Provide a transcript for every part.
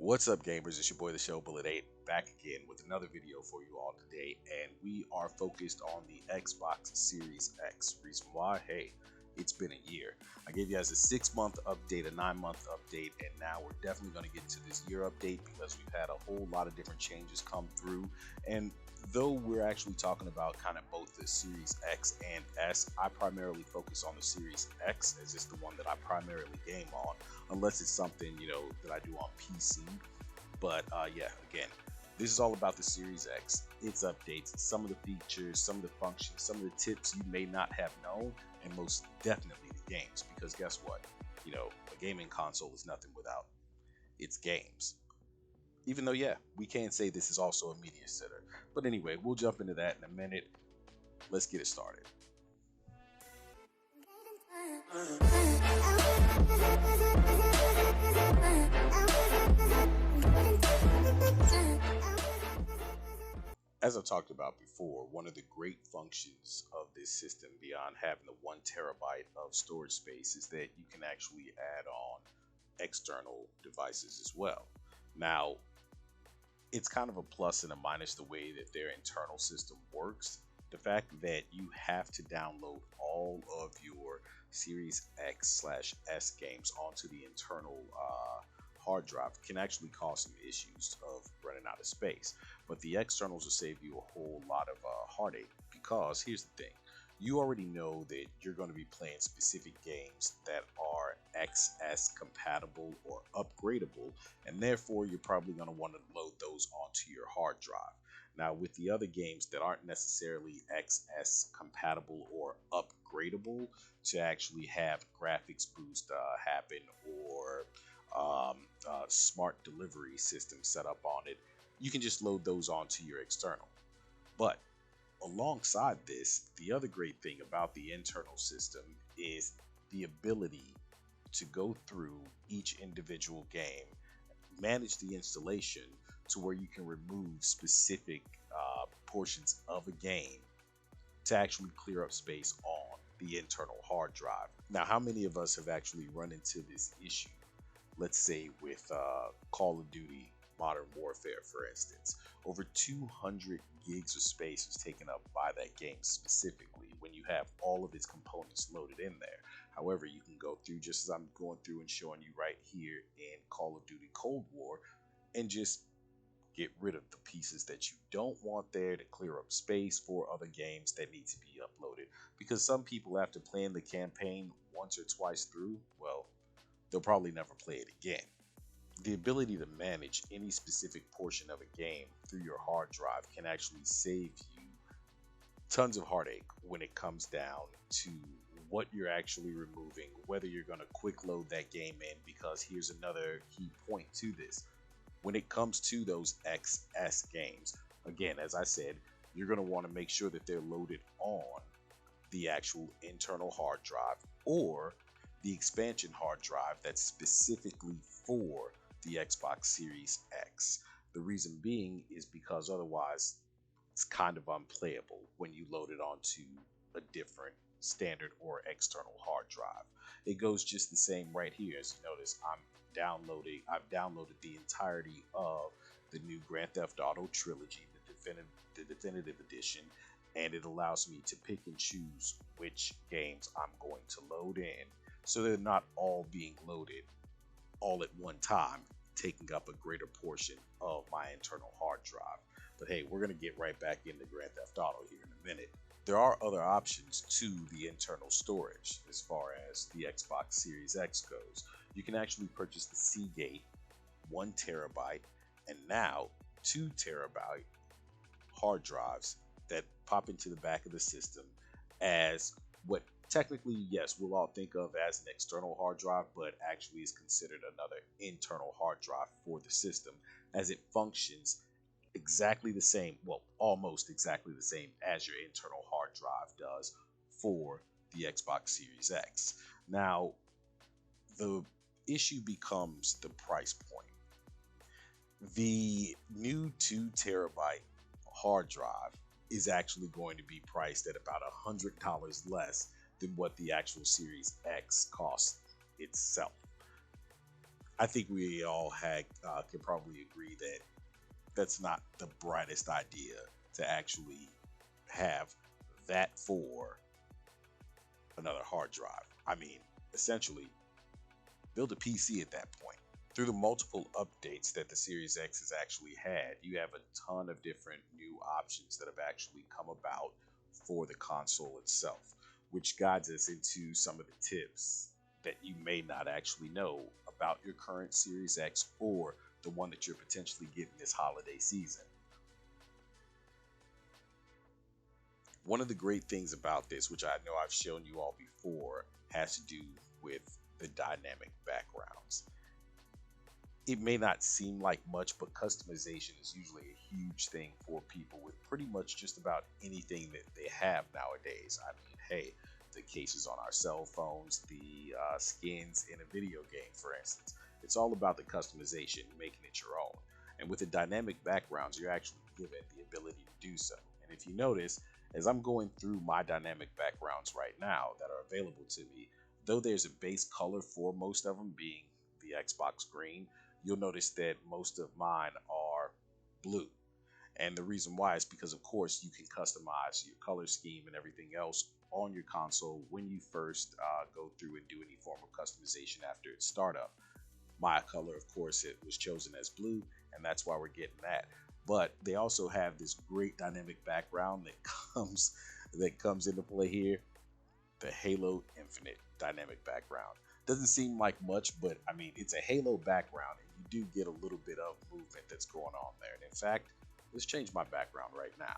What's up, gamers? It's your boy, the Show Bullet 8, back again with another video for you all today, and we are focused on the Xbox Series X. Reason why? Hey, it's been a year. I gave you guys a 6-month update, a 9-month update, and now we're definitely going to get to this year update because we've had a whole lot of different changes come through. And though we're actually talking about kind of both the Series X and S, I primarily focus on the Series X as it's the one that I primarily game on, unless it's something, that I do on PC. But yeah, again, this is all about the Series X, its updates, some of the features, some of the functions, some of the tips you may not have known, and most definitely the games. Because guess what? A gaming console is nothing without its games. Even though, yeah, we can say this is also a media center. But anyway, we'll jump into that in a minute. Let's get it started. As I talked about before, one of the great functions of this system beyond having the 1 terabyte of storage space is that you can actually add on external devices as well. Now, it's kind of a plus and a minus the way that their internal system works. The fact that you have to download all of your Series X/S games onto the internal hard drive can actually cause some issues of running out of space. But the externals will save you a whole lot of heartache, because here's the thing. You already know that you're going to be playing specific games that are XS compatible or upgradable, and therefore you're probably going to want to load those onto your hard drive. Now, with the other games that aren't necessarily XS compatible or upgradable to actually have graphics boost happen, or smart delivery system set up on it, you can just load those onto your external. But alongside this, the other great thing about the internal system is the ability to go through each individual game, manage the installation to where you can remove specific portions of a game to actually clear up space on the internal hard drive. Now, how many of us have actually run into this issue? Let's say with Call of Duty Modern Warfare, for instance. Over 200 gigs of space is taken up by that game specifically when you have all of its components loaded in there. However, you can go through, just as I'm going through and showing you right here in Call of Duty Cold War, and just get rid of the pieces that you don't want there to clear up space for other games that need to be uploaded. Because some people, after playing the campaign once or twice through, well, they'll probably never play it again. The ability to manage any specific portion of a game through your hard drive can actually save you tons of heartache when it comes down to what you're actually removing, whether you're going to quick load that game in, because here's another key point to this. When it comes to those XS games, again, as I said, you're going to want to make sure that they're loaded on the actual internal hard drive or the expansion hard drive that's specifically for the Xbox Series X. The reason being is because otherwise it's kind of unplayable when you load it onto a different standard or external hard drive. It goes just the same right here. As you notice, I've downloaded the entirety of the new Grand Theft Auto Trilogy, the definitive edition, and it allows me to pick and choose which games I'm going to load in, so they're not all being loaded all at one time, taking up a greater portion of my internal hard drive. But hey, we're going to get right back into Grand Theft Auto here in a minute. There are other options to the internal storage as far as the Xbox Series X goes. You can actually purchase the Seagate 1 terabyte and now 2 terabyte hard drives that pop into the back of the system as what technically, yes, we'll all think of as an external hard drive, but actually is considered another internal hard drive for the system, as it functions exactly the same, well, almost exactly the same as your internal hard drive does for the Xbox Series X. Now, the issue becomes the price point. The new 2 terabyte hard drive is actually going to be priced at about $100 less than what the actual Series X costs itself. I think we all can probably agree that that's not the brightest idea to actually have that for another hard drive. I mean, essentially, build a PC at that point. Through the multiple updates that the Series X has actually had, you have a ton of different new options that have actually come about for the console itself, which guides us into some of the tips that you may not actually know about your current Series X or the one that you're potentially getting this holiday season. One of the great things about this, which I know I've shown you all before, has to do with the dynamic backgrounds. It may not seem like much, but customization is usually a huge thing for people with pretty much just about anything that they have nowadays. I mean, hey, the cases on our cell phones, the skins in a video game, for instance. It's all about the customization, making it your own. And with the dynamic backgrounds, you're actually given the ability to do so. And if you notice, as I'm going through my dynamic backgrounds right now that are available to me, though there's a base color for most of them being the Xbox green, you'll notice that most of mine are blue. And the reason why is because, of course, you can customize your color scheme and everything else on your console when you first go through and do any form of customization after its startup. My color, of course, it was chosen as blue, and that's why we're getting that. But they also have this great dynamic background that comes into play here, the Halo Infinite dynamic background. Doesn't seem like much, but I mean, it's a Halo background, and you do get a little bit of movement that's going on there. And in fact, let's change my background right now.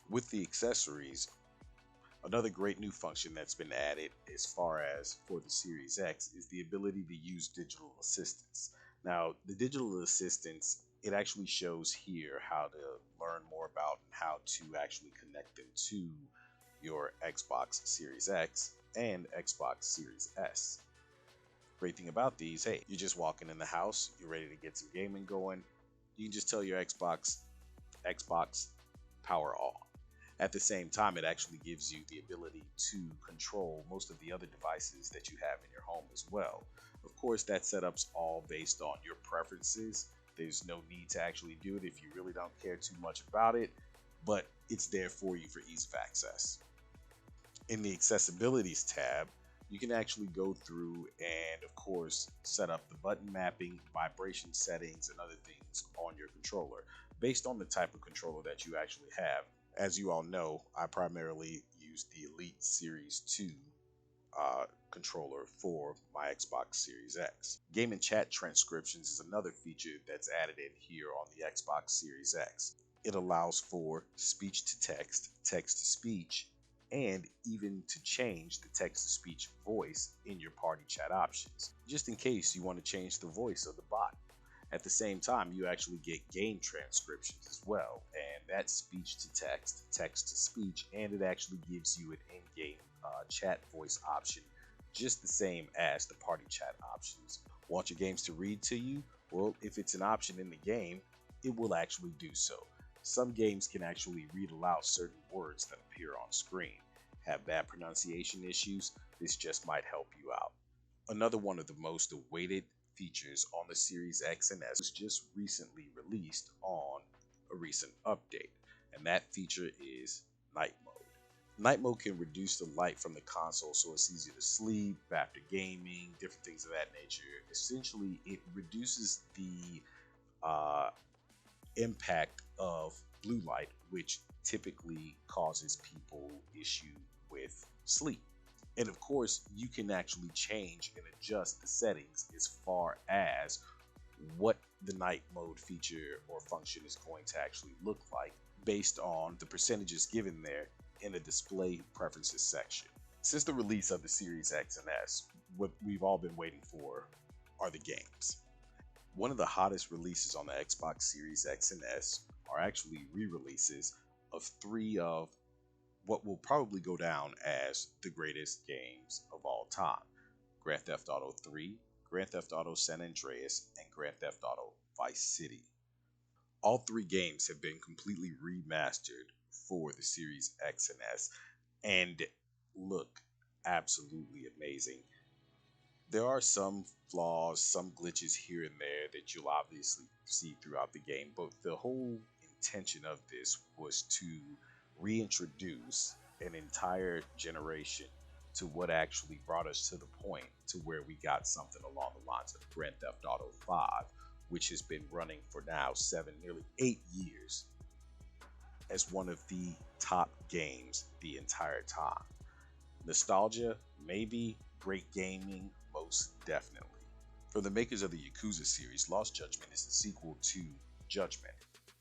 With the accessories, another great new function that's been added as far as for the Series X is the ability to use digital assistants. Now, the digital assistants, it actually shows here how to learn more about and how to actually connect them to your Xbox Series X and Xbox Series S. Great thing about these, hey, you're just walking in the house, you're ready to get some gaming going. You can just tell your Xbox power on. At the same time, it actually gives you the ability to control most of the other devices that you have in your home as well. Of course, that setup's all based on your preferences. There's no need to actually do it if you really don't care too much about it, but it's there for you for ease of access. In the accessibilities tab, you can actually go through and, of course, set up the button mapping, vibration settings, and other things on your controller based on the type of controller that you actually have. As you all know, I primarily use the Elite Series 2 controller for my Xbox Series X. Game and chat transcriptions is another feature that's added in here on the Xbox Series X. It allows for speech to text, text to speech, and even to change the text to speech voice in your party chat options, just in case you want to change the voice of the bot. At the same time, you actually get game transcriptions as well, and that's speech to text, text to speech, and it actually gives you an in-game chat voice option, just the same as the party chat options. Want your games to read to you? Well, if it's an option in the game, it will actually do so. Some games can actually read aloud certain words that appear on screen. Have bad pronunciation issues? This just might help you out. Another one of the most awaited features on the Series X and S was just recently released on a recent update, and that feature is night mode. Night mode can reduce the light from the console so it's easier to sleep after gaming, different things of that nature. Essentially, it reduces the impact of blue light, which typically causes people issue with sleep. And of course, you can actually change and adjust the settings as far as what the night mode feature or function is going to actually look like based on the percentages given there in the display preferences section. Since the release of the Series X and S, what we've all been waiting for are the games. One of the hottest releases on the Xbox Series X and S are actually re-releases of three of what will probably go down as the greatest games of all time: Grand Theft Auto 3, Grand Theft Auto San Andreas, and Grand Theft Auto Vice City. All three games have been completely remastered for the Series X and S. And look, absolutely amazing. There are some flaws, some glitches here and there that you'll obviously see throughout the game, but the whole intention of this was to reintroduce an entire generation to what actually brought us to the point to where we got something along the lines of Grand Theft Auto 5, which has been running for now 7, nearly 8 years as one of the top games the entire time. Nostalgia, maybe. Great gaming, most definitely. From the makers of the Yakuza series, Lost Judgment is the sequel to Judgment.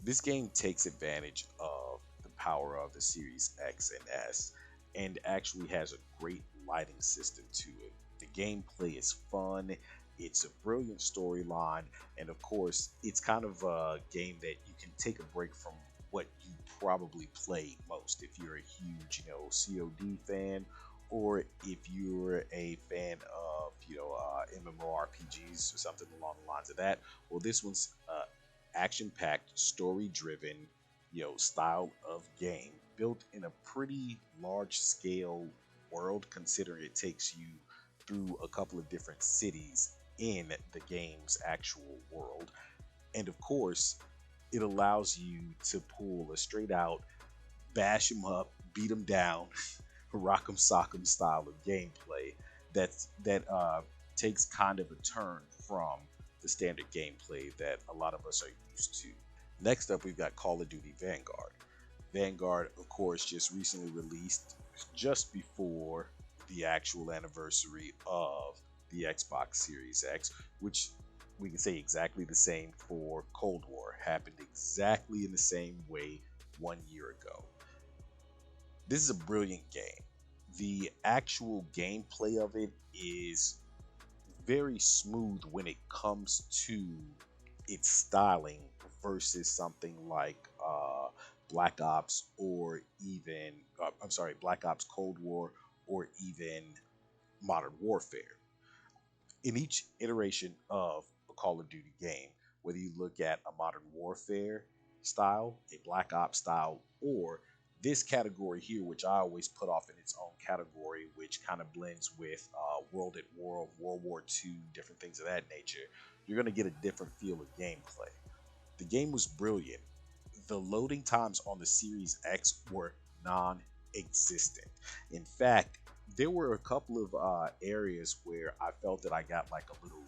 This game takes advantage of the power of the Series X and S and actually has a great lighting system to it. The gameplay is fun, it's a brilliant storyline, and of course, it's kind of a game that you can take a break from what you probably play most. If you're a huge, COD fan, or if you're a fan of, MMORPGs or something along the lines of that, well, this one's action-packed, story-driven, style of game built in a pretty large-scale world, considering it takes you through a couple of different cities in the game's actual world. And of course, it allows you to pull a straight out bash 'em up, beat 'em down, rock 'em sock 'em style of gameplay that takes kind of a turn from the standard gameplay that a lot of us are used to. Next up, we've got Call of Duty Vanguard. Vanguard, of course, just recently released just before the actual anniversary of the Xbox Series X, which we can say exactly the same for Cold War. Happened exactly in the same way 1 year ago. This is a brilliant game. The actual gameplay of it is very smooth when it comes to its styling versus something like Black Ops or even, Black Ops Cold War or even Modern Warfare. In each iteration of a Call of Duty game, whether you look at a Modern Warfare style, a Black Ops style, or this category here, which I always put off in its own category, which kind of blends with World at War, World War II, different things of that nature, you're going to get a different feel of gameplay. The game was brilliant. The loading times on the Series X were non existent. In fact, there were a couple of areas where I felt that I got like a little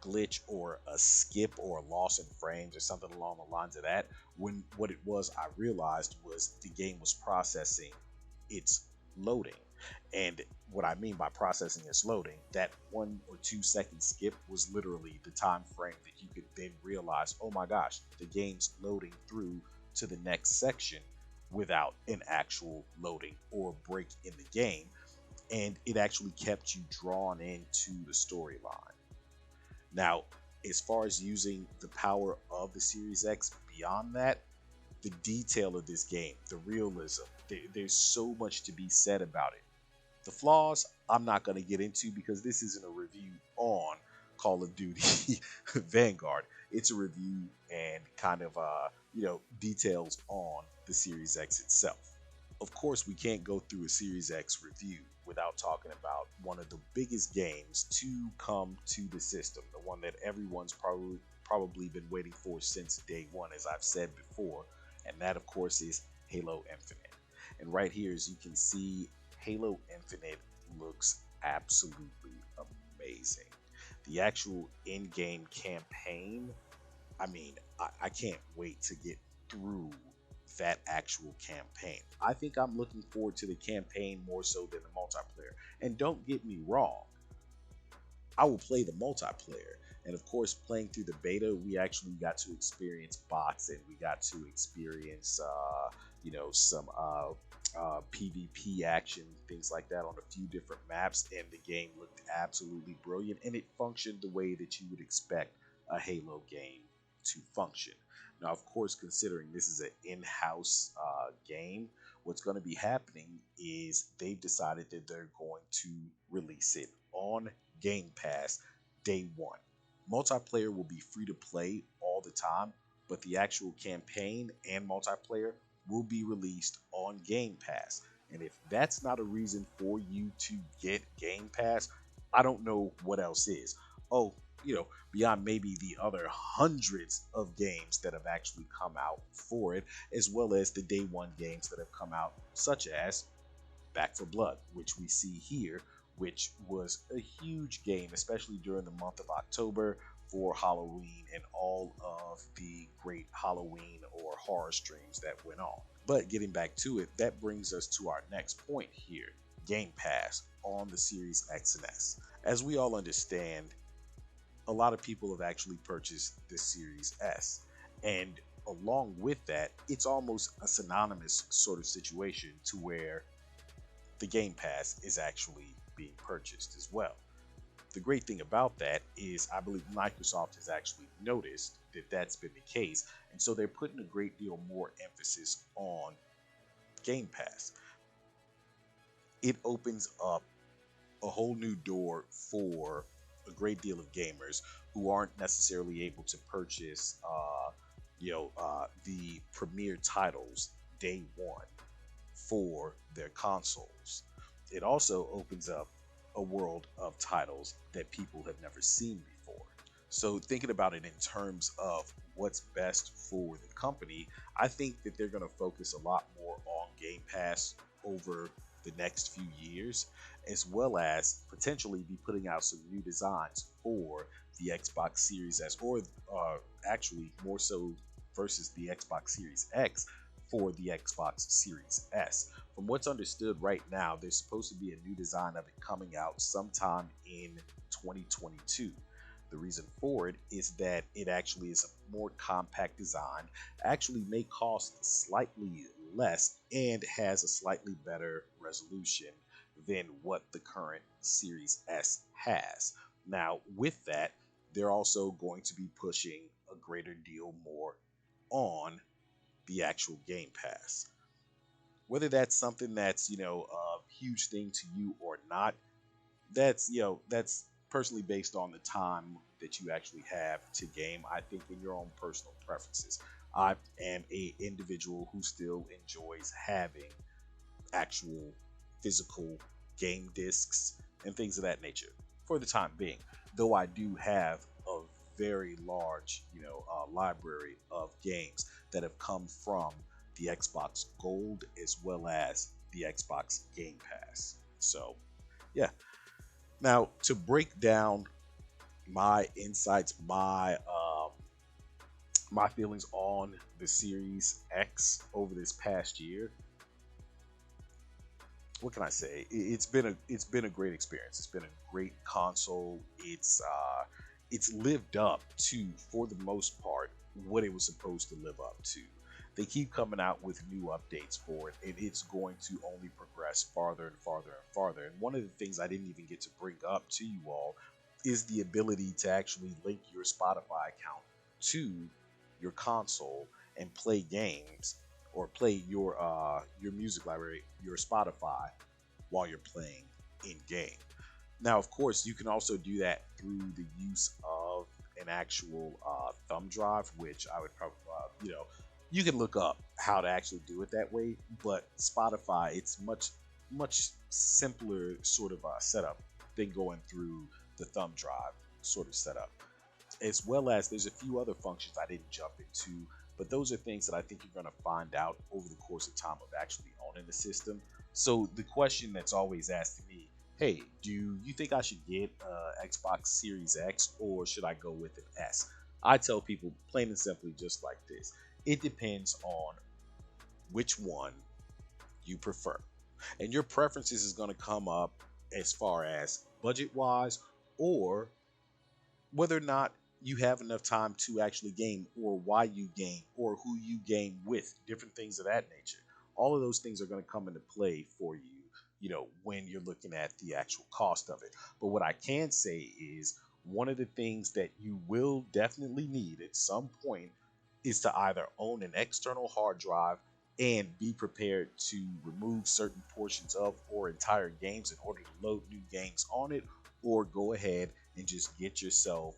glitch or a skip or a loss in frames or something along the lines of that. When what it was, I realized was the game was processing its loading. And what I mean by processing its loading, that 1 or 2 second skip was literally the time frame that you could then realize, oh my gosh, the game's loading through to the next section without an actual loading or break in the game. And it actually kept you drawn into the storyline. Now, as far as using the power of the Series X beyond that, the detail of this game, the realism, there's so much to be said about it. The flaws, I'm not going to get into because this isn't a review on Call of Duty Vanguard. It's a review and kind of, details on the Series X itself. Of course, we can't go through a Series X review without talking about one of the biggest games to come to the system, the one that everyone's probably been waiting for since day one, as I've said before, and that, of course, is Halo Infinite. And right here, as you can see, Halo Infinite looks absolutely amazing. The actual in-game campaign, I mean, I can't wait to get through that actual campaign. I think I'm looking forward to the campaign more so than the multiplayer. And don't get me wrong, I will play the multiplayer. And of course, playing through the beta, we actually got to experience bots and we got to experience, some PvP action, things like that on a few different maps. And the game looked absolutely brilliant and it functioned the way that you would expect a Halo game to function. Now, of course, considering this is an in-house game, what's going to be happening is they've decided that they're going to release it on Game Pass day one. Multiplayer will be free to play all the time, but the actual campaign and multiplayer will be released on Game Pass. And if that's not a reason for you to get Game Pass, I don't know what else is. Oh, beyond maybe the other hundreds of games that have actually come out for it, as well as the day one games that have come out, such as Back for Blood, which we see here, which was a huge game, especially during the month of October for Halloween and all of the great Halloween or horror streams that went on. But getting back to it, that brings us to our next point here: Game Pass on the Series X and S. As we all understand, a lot of people have actually purchased the Series S. And along with that, it's almost a synonymous sort of situation to where the Game Pass is actually being purchased as well. The great thing about that is I believe Microsoft has actually noticed that that's been the case, and so they're putting a great deal more emphasis on Game Pass. It opens up a whole new door for a great deal of gamers who aren't necessarily able to purchase, the premier titles day one for their consoles. It also opens up a world of titles that people have never seen before. So, thinking about it in terms of what's best for the company, I think that they're going to focus a lot more on Game Pass over the next few years, as well as potentially be putting out some new designs for the Xbox Series S, or actually more so versus the Xbox Series X for the Xbox Series S. From what's understood right now, there's supposed to be a new design of it coming out sometime in 2022. The reason for it is that it actually is a more compact design, actually may cost slightly less, and has a slightly better resolution than what the current Series S has. Now, with that, they're also going to be pushing a greater deal more on the actual Game Pass. Whether that's something that's, a huge thing to you or not, that's personally based on the time that you actually have to game. I think in your own personal preferences. I am a individual who still enjoys having actual physical game discs and things of that nature for the time being. Though I do have a very large, library of games that have come from the Xbox Gold as well as the Xbox Game Pass. So, yeah. Now, to break down my insights, my feelings on the Series X over this past year, what can I say? It's been a great experience. It's been a great console. It's lived up to, for the most part, what it was supposed to live up to. They keep coming out with new updates for it, and it's going to only progress farther and farther and farther. And one of the things I didn't even get to bring up to you all is the ability to actually link your Spotify account to your console and play games, or play your music library, your Spotify, while you're playing in game. Now, of course, you can also do that through the use of an actual thumb drive, which I would probably, you can look up how to actually do it that way. But Spotify, it's much simpler sort of setup than going through the thumb drive sort of setup. As well as there's a few other functions I didn't jump into, but those are things that I think you're going to find out over the course of time of actually owning the system. So the question that's always asked to me: hey, do you think I should get Xbox Series X, or should I go with an S? I tell people plain and simply just like this: it depends on which one you prefer. And your preferences is going to come up as far as budget wise, or whether or not you have enough time to actually game, or why you game, or who you game with, different things of that nature. All of those things are going to come into play for you, when you're looking at the actual cost of it. But what I can say is, one of the things that you will definitely need at some point is to either own an external hard drive and be prepared to remove certain portions of or entire games in order to load new games on it, or go ahead and just get yourself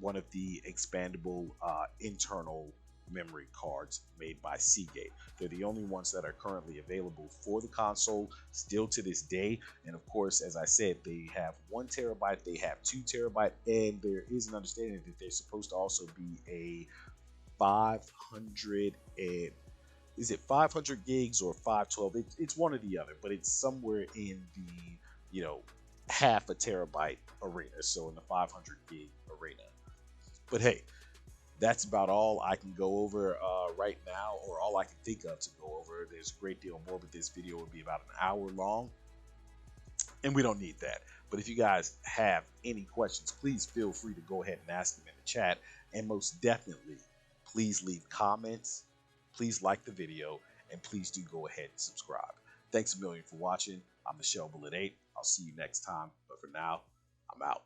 one of the expandable internal memory cards made by Seagate. They're the only ones that are currently available for the console still to this day. And of course, as I said, they have 1 terabyte, they have 2 terabyte, and there is an understanding that there's supposed to also be a 500 and is it 500 gigs or 512? It's one or the other, but it's somewhere in the, you know, half a terabyte arena. So in the 500 gig arena. But hey, that's about all I can go over right now, or all I can think of to go over. There's a great deal more, but this video would be about an hour long, and we don't need that. But if you guys have any questions, please feel free to go ahead and ask them in the chat. And most definitely, please leave comments, please like the video, and please do go ahead and subscribe. Thanks a million for watching. I'm the Shell Bullet 8. I'll see you next time. But for now, I'm out.